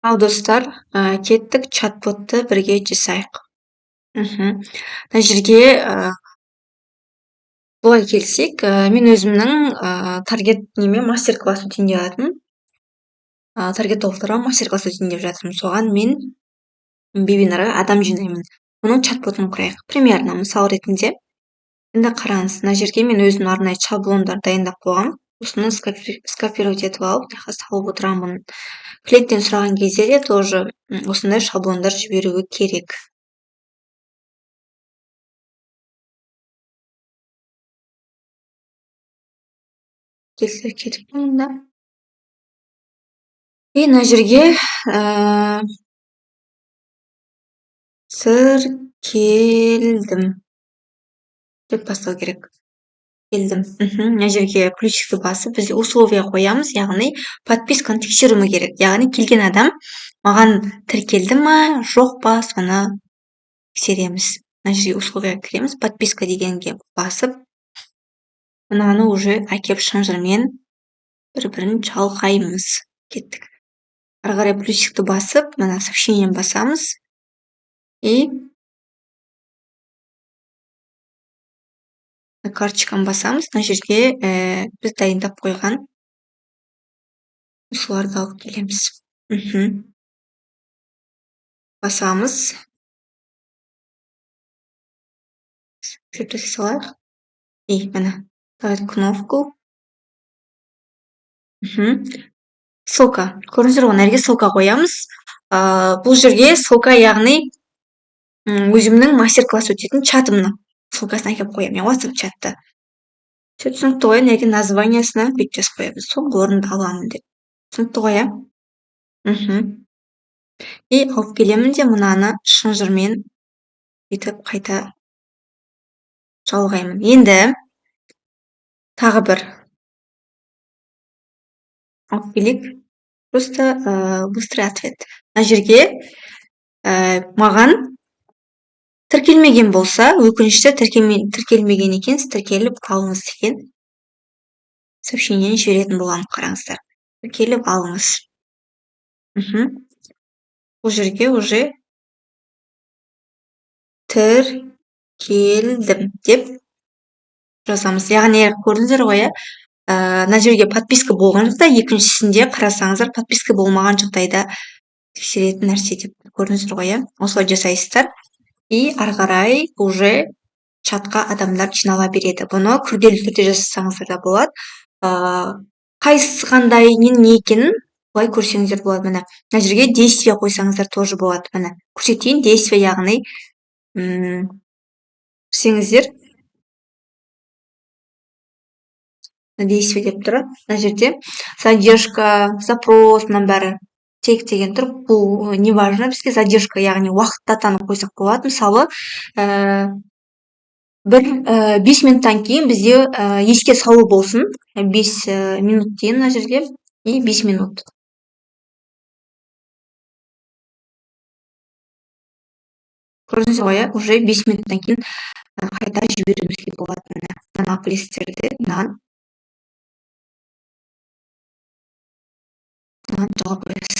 Ал достар, кеттік чат-ботты бірге жасайық. Мына жерге былай келсек, мен өзімнің таргет неме мастер-класс өтейін деп жатырмын. Таргет толықтыруға мастер-класс өтейін деп жатырмын. Соған мен вебинарға адам жинаймын. Оның чат-ботын құрайық. Примерно мысал ретінде. Енді қараңыз, мына жерге мен өзім арнайы шаблондар дайындап қойғам. Осыны скопировать етіп алып, салып отырамын. Клиенттен сұраған кезде де тоже осындай шаблондар жіберуі керек. Кетіп мұнда. И мына жерге тіркелдім деп бастау керек. Келдім. Мына жерге ключикті басып, біз условия қоямыз, яғни подписканы тексеруі керек. Яғни келген адам маған тіркелді ма, жоқ па, соны тексереміз. Мына жерге условия кіреміз, подписка дегенге басып, мынаны уже әкеп шынжырмен бір-бірін жалғаймыз. Кеттік. Ары қарай плюсикті басып, мына сообщениені басамыз. И карточканы басамыз. Мына жерге біз дайындап қойған соларды алып келеміз. Басамыз. Кіріп салайық. И мына ставить кнопку. Ссылка. Көрдіңіздер ғой, нәрге ссылка қоямыз. Бұл жерге ссылка, яғни өзімнің мастер-класс өтетін чатымның ссылкасын әкеп қоямын. WhatsApp чатты. Түсінікті ғой, неге названиясына бүйтіп жазып қоямыз. Соңғы орынды аламын деп. Түсінікті ғой, И алып келемін де мынаны шынжырмен бүйтіп қайта жалғаймын. Енді тағы бір алып келейік. Просто быстрый ответ. Мына жерге маған тіркелмеген болса, өкінішті тіркелмеген екен, тіркеліп алыңыз деген сообщениені жіберетін боламын, қараңыздар. Тіркеліп алыңыз. Бұл жерге уже тіркелдім деп жазамыз. Яғни көрдіңіздер ғой, мына жерге подписка болған жағдайда, екіншісінде қарасаңыздар, подписка болмаған жағдайда тексеретін нәрсе деп көрдіңіздер ғой, осылай жасайсыздар. И ары қарай уже чатқа адамдар жинала береді. Бұны күрделі түрде жасасаңыздар да болады. Қайсысы қандай, не екенін былай көрсеңіздер болады. Мына жерге действие қойсаңыздар тоже болады. Мына көрсетейін, действие, яғни көрсеңіздер, действие деп тұрады. Мына жерде задержка, запрос, мына бәрі тек деген тұр. Бұл не важно, бізге задержка, яғни уақыт датаны қойсақ болады. Мысалы, 5 минуттан кейін бізде еске салу болсын. 5 минут дейін мына жерге, и 5 минут. Көрдіңіз ғой, уже 5 минуттан кейін қайта жіберуімізге болады. Мына плестерді, мынаған жауап қоясыз.